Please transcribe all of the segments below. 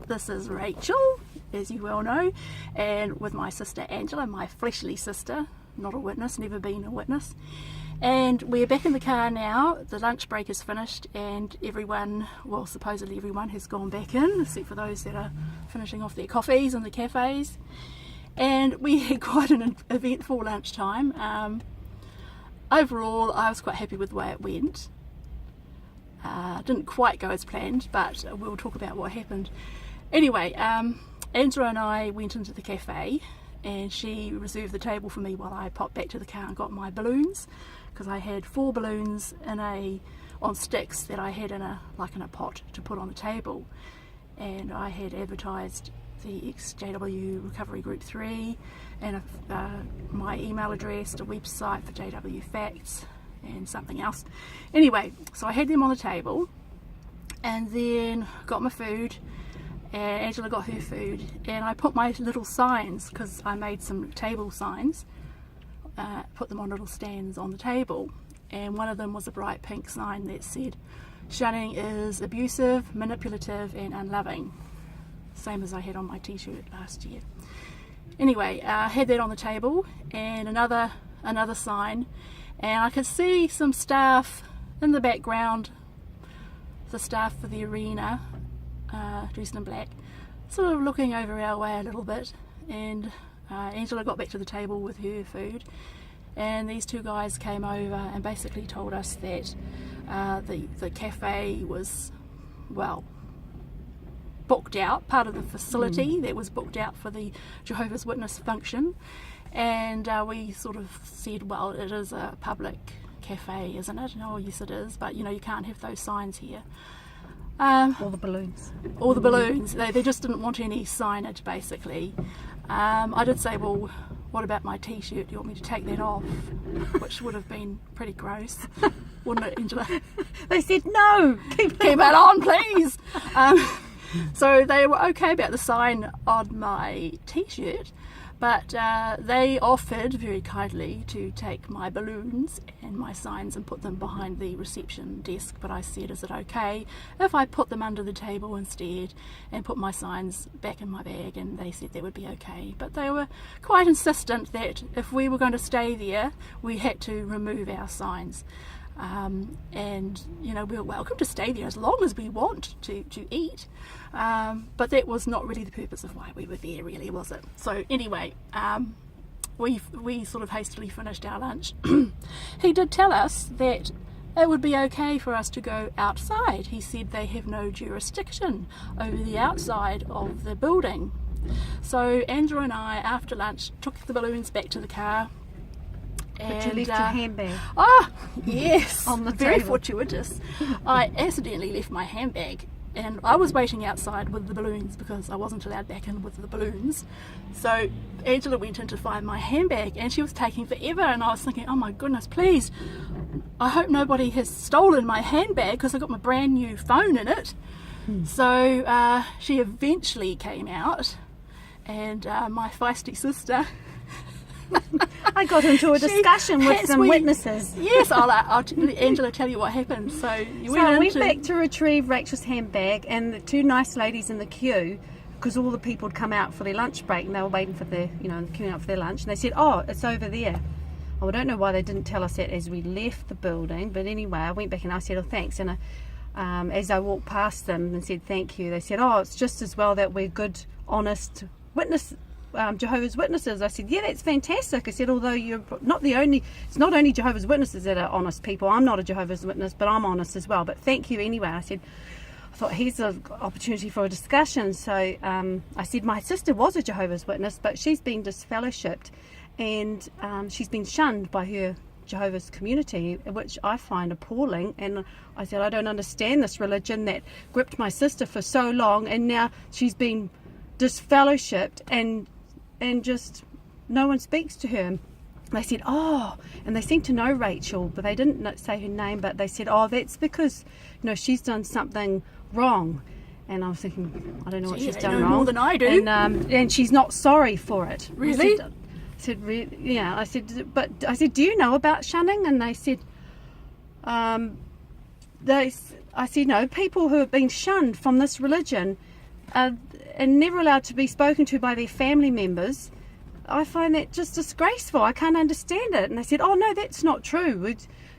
This is Rachel, as you well know, and with my sister Angela, my fleshly sister, not a witness, never been a witness. And we're back in the car now. The lunch break is finished and everyone, well supposedly everyone, has gone back in, except for those that are finishing off their coffees in the cafes. And we had quite an eventful lunchtime. Overall, I was quite happy with the way it went. Didn't quite go as planned, but we'll talk about what happened. Anyway, Angela and I went into the cafe and she reserved the table for me while I popped back to the car and got my balloons, because I had 4 balloons on sticks that I had in a pot to put on the table, and I had advertised the XJW Recovery Group 3 and my email address, a website for JW Facts and something else. Anyway, so I had them on the table and then got my food and Angela got her food, and I put my little signs, because I made some table signs, put them on little stands on the table, and one of them was a bright pink sign that said shunning is abusive, manipulative and unloving, same as I had on my t-shirt last year. Anyway, I had that on the table and another sign, and I could see some staff in the background, the staff for the arena, dressed in black, sort of looking over our way a little bit, and Angela got back to the table with her food, and these 2 guys came over and basically told us that the cafe was, well, booked out, part of the facility that was booked out for the Jehovah's Witness function, and we sort of said, well, it is a public cafe, isn't it? Oh yes it is, but you know, you can't have those signs here. All the balloons. All the balloons. They just didn't want any signage, basically. I did say, well, what about my t-shirt? Do you want me to take that off? Which would have been pretty gross, wouldn't it, Angela? They said, no, keep it on, please. So they were okay about the sign on my t-shirt, but they offered very kindly to take my balloons and my signs and put them behind the reception desk. But I said, is it okay if I put them under the table instead and put my signs back in my bag? And they said that would be okay, but they were quite insistent that if we were going to stay there, we had to remove our signs. And you know, we're welcome to stay there as long as we want to eat, but that was not really the purpose of why we were there, really, was it? So anyway, we sort of hastily finished our lunch. He did tell us that it would be okay for us to go outside. He said they have no jurisdiction over the outside of the building. So Andrew and I, after lunch, took the balloons back to the car. But you left your handbag. Ah, yes. On the very table. Fortuitous. I accidentally left my handbag, and I was waiting outside with the balloons because I wasn't allowed back in with the balloons. So Angela went in to find my handbag, and she was taking forever, and I was thinking, oh my goodness, please, I hope nobody has stolen my handbag, because I got my brand new phone in it. So she eventually came out, and my feisty sister I got into a discussion with some witnesses. Yes, I'll Angela tell you what happened. So I went back to retrieve Rachel's handbag, and the 2 nice ladies in the queue, because all the people had come out for their lunch break and they were waiting for queuing up for their lunch, and they said, oh, it's over there. Oh, I don't know why they didn't tell us that as we left the building, but anyway, I went back and I said, oh, thanks. And as I walked past them and said thank you, they said, oh, it's just as well that we're good, honest witness. Jehovah's Witnesses. I said, yeah, that's fantastic. I said, although you're not the only, it's not only Jehovah's Witnesses that are honest people. I'm not a Jehovah's Witness, but I'm honest as well. But thank you anyway. I said, I thought here's an opportunity for a discussion. So I said, my sister was a Jehovah's Witness, but she's been disfellowshipped, and she's been shunned by her Jehovah's community, which I find appalling. And I said, I don't understand this religion that gripped my sister for so long, and now she's been disfellowshipped, and just no one speaks to her. They said, oh, and they seem to know Rachel, but they didn't say her name, but they said, oh, that's because, you know, she's done something wrong. And I was thinking, I don't know what she's done wrong. More than I do. And she's not sorry for it. Really? I said, yeah. I said, do you know about shunning? And they said, I said, no, people who have been shunned from this religion and never allowed to be spoken to by their family members. I find that just disgraceful. I can't understand it. And they said, oh no, that's not true.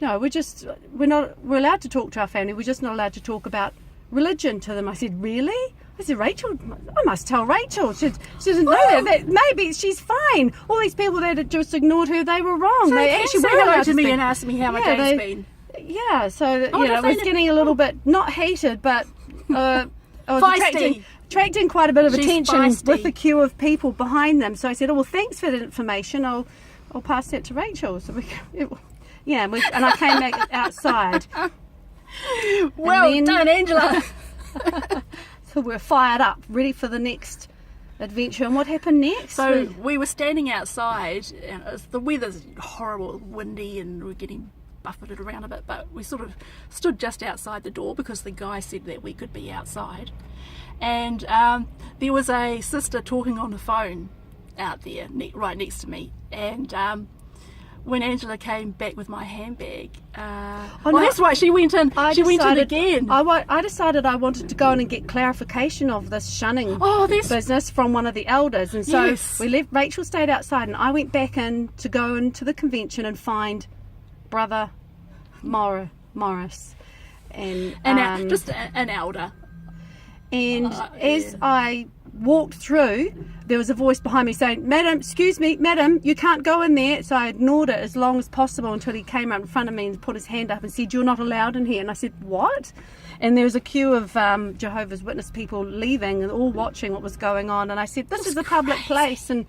We're allowed to talk to our family. We're just not allowed to talk about religion to them. I said, really? I said, Rachel, I must tell Rachel. She doesn't know that. Maybe she's fine. All these people that had just ignored her, they were wrong. So they actually say hello to me and ask me how my day's been. Yeah, so it was getting a little bit, not heated, but I was attracting quite a bit of attention with the queue of people behind them. So I said, oh, well, thanks for the information. I'll pass that to Rachel. So and I came back outside. Well done, Angela. So we're fired up, ready for the next adventure. And what happened next? So we were standing outside, and the weather's horrible, windy, and we're getting buffeted around a bit, but we sort of stood just outside the door because the guy said that we could be outside. And there was a sister talking on the phone out there right next to me, and when Angela came back with my handbag, that's right, she went in. Went in again. I decided I wanted to go in and get clarification of this shunning business from one of the elders, and so we left. Rachel stayed outside, and I went back in to go into the convention and find Brother Morris, and just an elder. And as I walked through, there was a voice behind me saying, "Madam, excuse me, madam, you can't go in there." So I ignored it as long as possible until he came up in front of me and put his hand up and said, "You're not allowed in here." And I said, "What?" And there was a queue of Jehovah's Witness people leaving and all watching what was going on. And I said, "This is a public place." And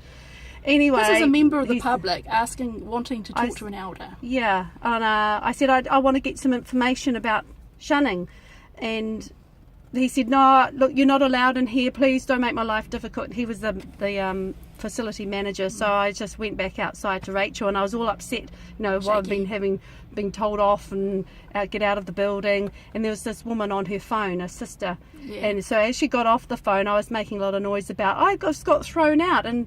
anyway, this is a member of the public wanting to talk to an elder. Yeah, and I said, I want to get some information about shunning. And he said, "No, look, you're not allowed in here. Please don't make my life difficult." He was the facility manager, so I just went back outside to Rachel, and I was all upset, what I've been told off and get out of the building. And there was this woman on her phone, a sister, and so as she got off the phone, I was making a lot of noise about I just got thrown out, and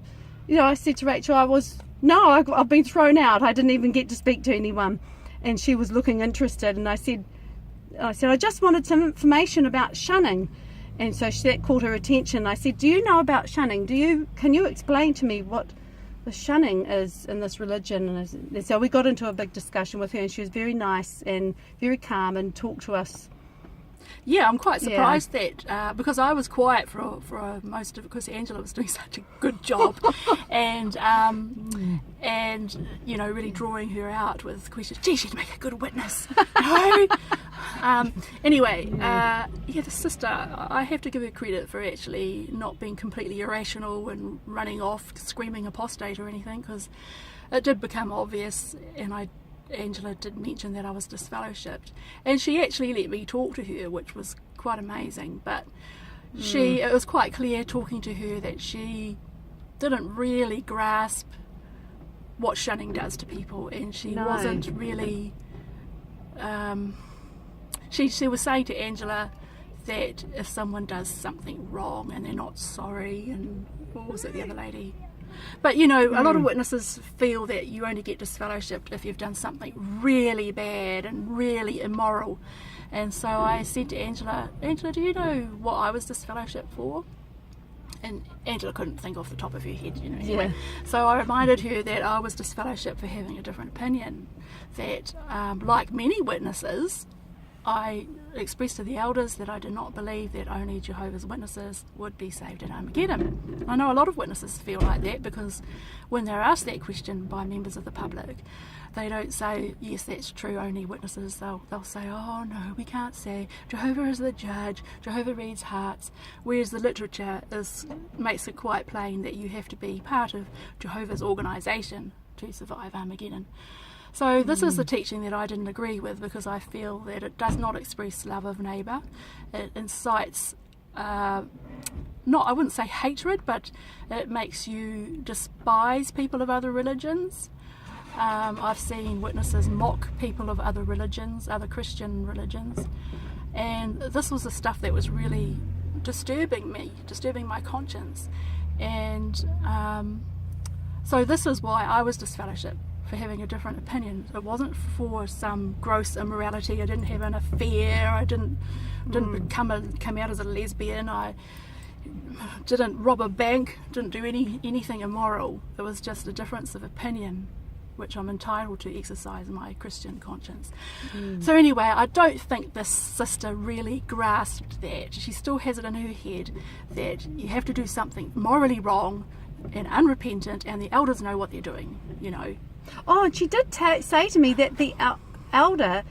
I said to Rachel, I've been thrown out. I didn't even get to speak to anyone, and she was looking interested, and I said, I just wanted some information about shunning. And so that caught her attention. I said, "Do you know about shunning? Can you explain to me what the shunning is in this religion?" And so we got into a big discussion with her, and she was very nice and very calm and talked to us. Yeah, I'm quite surprised that because I was quiet for most of it because Angela was doing such a good job, and really drawing her out with questions. Gee, she'd make a good witness. The sister, I have to give her credit for actually not being completely irrational and running off screaming apostate or anything, because it did become obvious, and Angela did mention that I was disfellowshipped, and she actually let me talk to her, which was quite amazing. But it was quite clear talking to her that she didn't really grasp what shunning does to people, and she wasn't really she was saying to Angela that if someone does something wrong and they're not sorry, and what was it, the other lady? But a lot of witnesses feel that you only get disfellowshipped if you've done something really bad and really immoral. And so I said to Angela, "Do you know what I was disfellowshipped for?" And Angela couldn't think off the top of her head, anyway. So I reminded her that I was disfellowshipped for having a different opinion. That, like many witnesses, I expressed to the elders that I did not believe that only Jehovah's Witnesses would be saved at Armageddon. I know a lot of witnesses feel like that, because when they're asked that question by members of the public, they don't say, "Yes, that's true, only witnesses." They'll say, "Oh no, we can't say. Jehovah is the judge. Jehovah reads hearts." Whereas the literature makes it quite plain that you have to be part of Jehovah's organisation to survive Armageddon. So this is the teaching that I didn't agree with, because I feel that it does not express love of neighbour. It incites, I wouldn't say hatred, but it makes you despise people of other religions. I've seen witnesses mock people of other religions, other Christian religions, and this was the stuff that was really disturbing my conscience. And so this is why I was disfellowshipped, for having a different opinion. It wasn't for some gross immorality. I didn't have an affair. I didn't come out as a lesbian. didn't rob a bank, didn't do anything immoral. It was just a difference of opinion, which I'm entitled to exercise my Christian conscience. So anyway, I don't think this sister really grasped that. She still has it in her head that you have to do something morally wrong and unrepentant, and the elders know what they're doing, you know. Oh, and she did say to me that the elder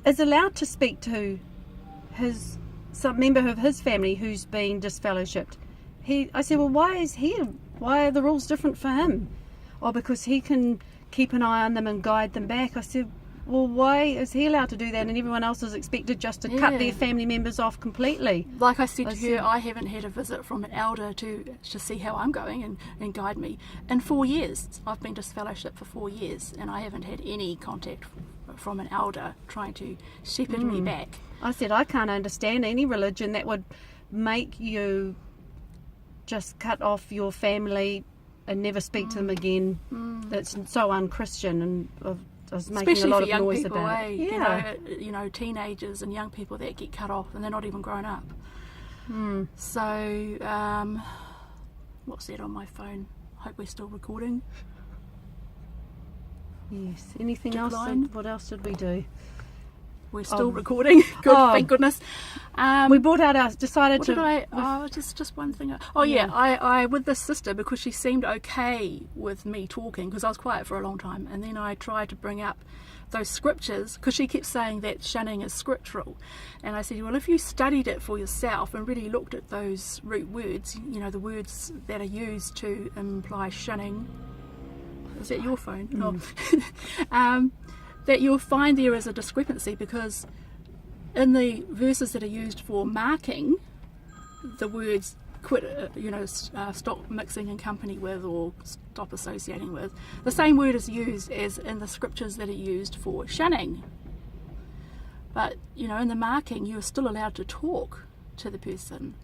is allowed to speak to some member of his family who's been disfellowshipped. I said, well, why are the rules different for him? Oh, because he can keep an eye on them and guide them back. I said, well, why is he allowed to do that and everyone else is expected just to cut their family members off completely? Like I said to her, I haven't had a visit from an elder to see how I'm going and guide me. In 4 years, I've been disfellowshipped for 4 years, and I haven't had any contact from an elder trying to shepherd me back. I said, I can't understand any religion that would make you just cut off your family and never speak to them again. That's so un-Christian, and I was making especially a lot for of young noise people, about it. you know, teenagers and young people that get cut off and they're not even grown up. So, what's that on my phone? Hope we're still recording. Yes. Anything else? What else did we do? We're still recording. Good, thank goodness. We brought out decided to. Just one thing. I with this sister, because she seemed okay with me talking, because I was quiet for a long time, and then I tried to bring up those scriptures, because she kept saying that shunning is scriptural, and I said, well, if you studied it for yourself and really looked at those root words, you know, the words that are used to imply shunning. Is that your phone? No. That you'll find there is a discrepancy, because in the verses that are used for marking the words quit, stop mixing in company with or stop associating with, the same word is used as in the scriptures that are used for shunning. But, you know, in the marking, you're still allowed to talk to the person.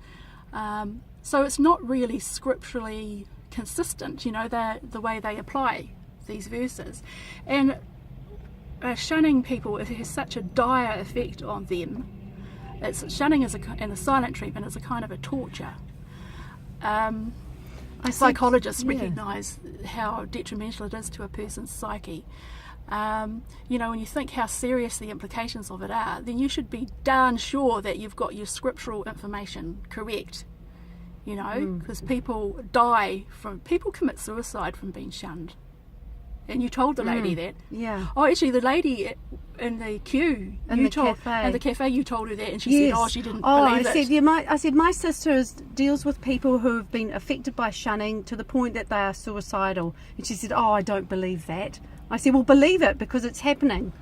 So it's not really scripturally consistent, you know, the way they apply these verses. And shunning people, it has such a dire effect on them. Shunning and the silent treatment is a kind of a torture. Psychologists recognise how detrimental it is to a person's psyche. You know, when you think how serious the implications of it are, then you should be darn sure that you've got your scriptural information correct. You know, because people commit suicide from being shunned. And you told the lady that. Yeah. Oh, actually, the lady in the queue, in the cafe, you told her that, and she said, "Oh, she didn't believe it." I said my sister deals with people who have been affected by shunning to the point that they are suicidal, and she said, "Oh, I don't believe that." I said, "Well, believe it, because it's happening."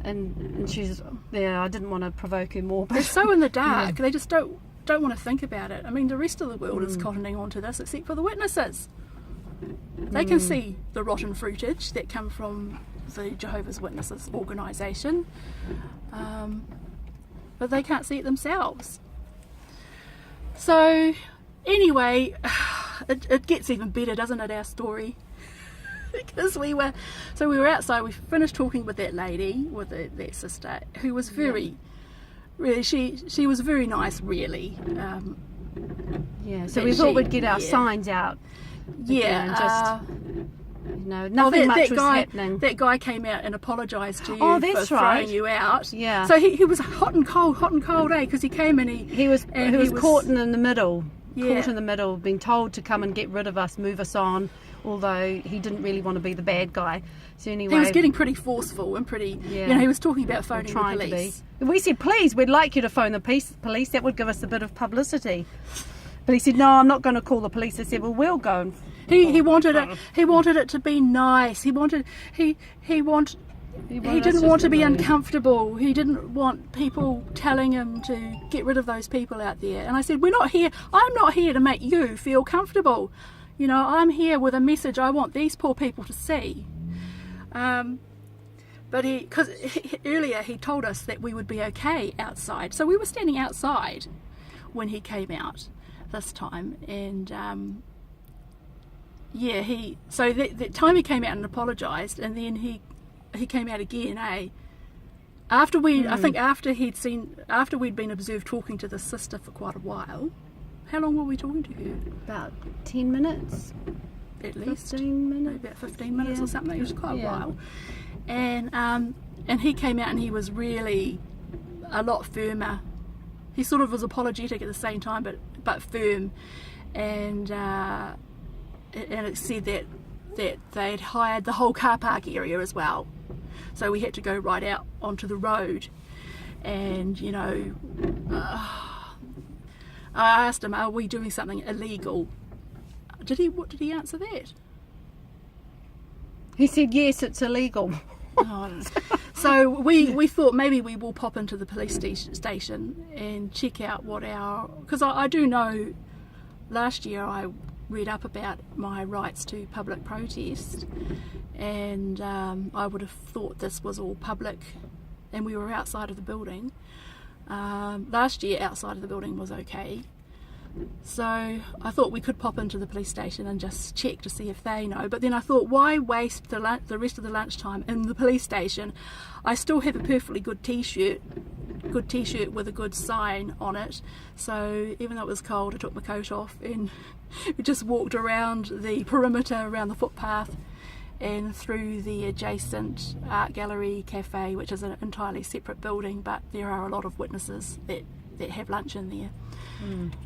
And she's, I didn't want to provoke her more, but they're so in the dark. They just don't want to think about it. I mean, the rest of the world is cottoning on to this, except for the witnesses. They can see the rotten fruitage that come from the Jehovah's Witnesses organisation, but they can't see it themselves. So anyway, it gets even better, doesn't it, our story? Because we were outside, we finished talking with that lady, with that sister, who was really, she was very nice, really. So we thought we'd get our signs out. Nothing much was happening. That guy came out and apologised to you for throwing you out. Yeah. So he was hot and cold, because he came and he was caught in the middle. Caught in the middle, being told to come and get rid of us, move us on, although he didn't really want to be the bad guy. So anyway, he was getting pretty forceful and pretty. You know, he was talking about phoning the police. We said, please, we'd like you to phone the police. That would give us a bit of publicity. But he said, no, I'm not going to call the police. I said, well, we'll go. And he wanted it to be nice. He didn't want to be uncomfortable. He didn't want people telling him to get rid of those people out there. And I said, I'm not here to make you feel comfortable. You know, I'm here with a message I want these poor people to see. But because earlier he told us that we would be okay outside. So we were standing outside when he came out this time, and the time he came out and apologised, and then he came out again, after we'd been observed talking to the sister for quite a while, How long were we talking to her? About 10 minutes, At least 15 maybe minutes. about 15 minutes Yeah. or something. It was quite a Yeah. while. And he came out and he was really a lot firmer. He sort of was apologetic at the same time, but firm. And it said that they'd hired the whole car park area as well. So we had to go right out onto the road. And, you know, I asked him, are we doing something illegal? What did he answer that? He said, yes, it's illegal. Oh, I don't know. So we thought maybe we will pop into the police station and check out what because I do know last year I read up about my rights to public protest, and I would have thought this was all public and we were outside of the building. Last year outside of the building was okay. So I thought we could pop into the police station and just check to see if they know. But then I thought, why waste the rest of the lunchtime in the police station? I still have a perfectly good t-shirt with a good sign on it. So even though it was cold, I took my coat off and we just walked around the perimeter, around the footpath and through the adjacent art gallery cafe, which is an entirely separate building, but there are a lot of witnesses that have lunch in there.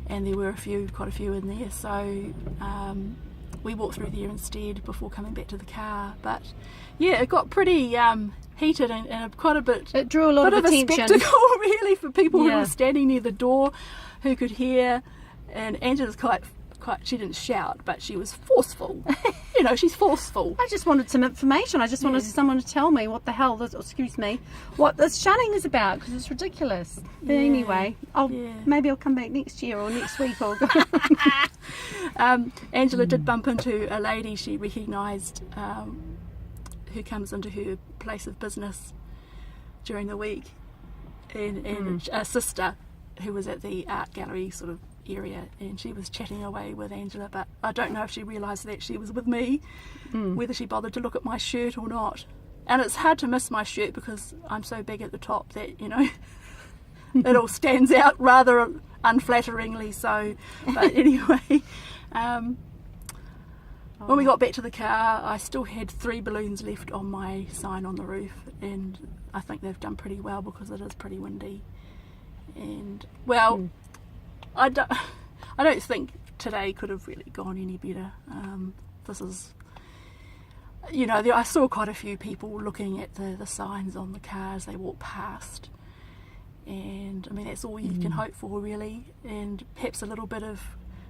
And there were quite a few in there, so we walked through there instead before coming back to the car. But yeah, it got pretty heated and quite a bit. It drew a lot of attention. A spectacle, really, for people who Yeah. were standing near the door, who could hear. And Angela's quite. She didn't shout, but she was forceful. You know, she's forceful. I just wanted some information. I just wanted someone to tell me what the hell what this shunning is about, because it's ridiculous. But Yeah. anyway, Yeah. maybe I'll come back next year or next week. Angela did bump into a lady she recognised who comes into her place of business during the week, and a sister who was at the art gallery sort of area, and she was chatting away with Angela, but I don't know if she realised that she was with me, whether she bothered to look at my shirt or not. And it's hard to miss my shirt because I'm so big at the top that, you know, it all stands out rather unflatteringly. So, but anyway, when we got back to the car, I still had 3 balloons left on my sign on the roof, and I think they've done pretty well because it is pretty windy. And well, I don't think today could have really gone any better. This is, you know, I saw quite a few people looking at the signs on the car as they walked past, and I mean that's all you can hope for, really. And perhaps a little bit of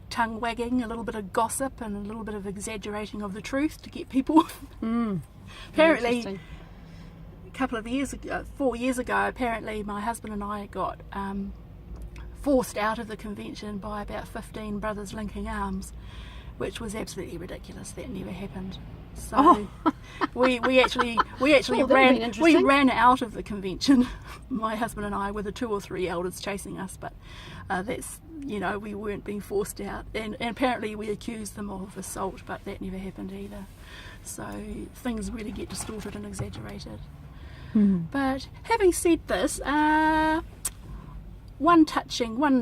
tongue wagging, a little bit of gossip, and a little bit of exaggerating of the truth to get people. Apparently, a couple of years ago, 4 years ago, apparently my husband and I got forced out of the convention by about 15 brothers linking arms, which was absolutely ridiculous. That never happened. So we actually ran out of the convention, my husband and I, with the 2 or 3 elders chasing us, but that's, you know, we weren't being forced out, and apparently we accused them of assault, but that never happened either. So things really get distorted and exaggerated. But having said this, one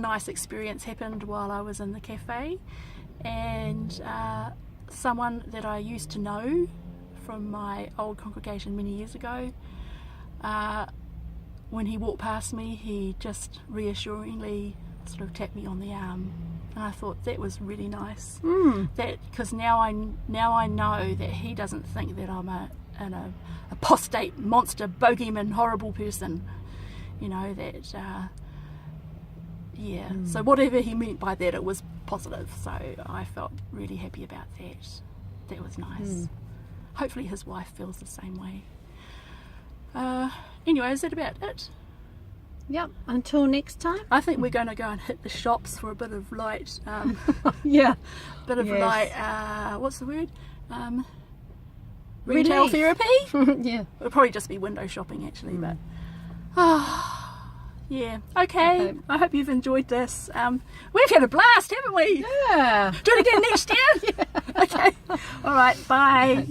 nice experience happened while I was in the cafe, and someone that I used to know from my old congregation many years ago, when he walked past me, he just reassuringly sort of tapped me on the arm, and I thought that was really nice. That because now I know that he doesn't think that I'm an apostate monster, bogeyman, horrible person. You know that. So whatever he meant by that, it was positive, so I felt really happy about that. That was nice. Hopefully his wife feels the same way. Anyway, is that about it? Yep, until next time. I think we're going to go and hit the shops for a bit of light Yeah. light, what's the word, retail Relief. therapy. Yeah. It'll probably just be window shopping actually, but yeah, okay. I hope you've enjoyed this. We've had a blast, haven't we? Yeah. Do it again next year. Okay, all right, bye.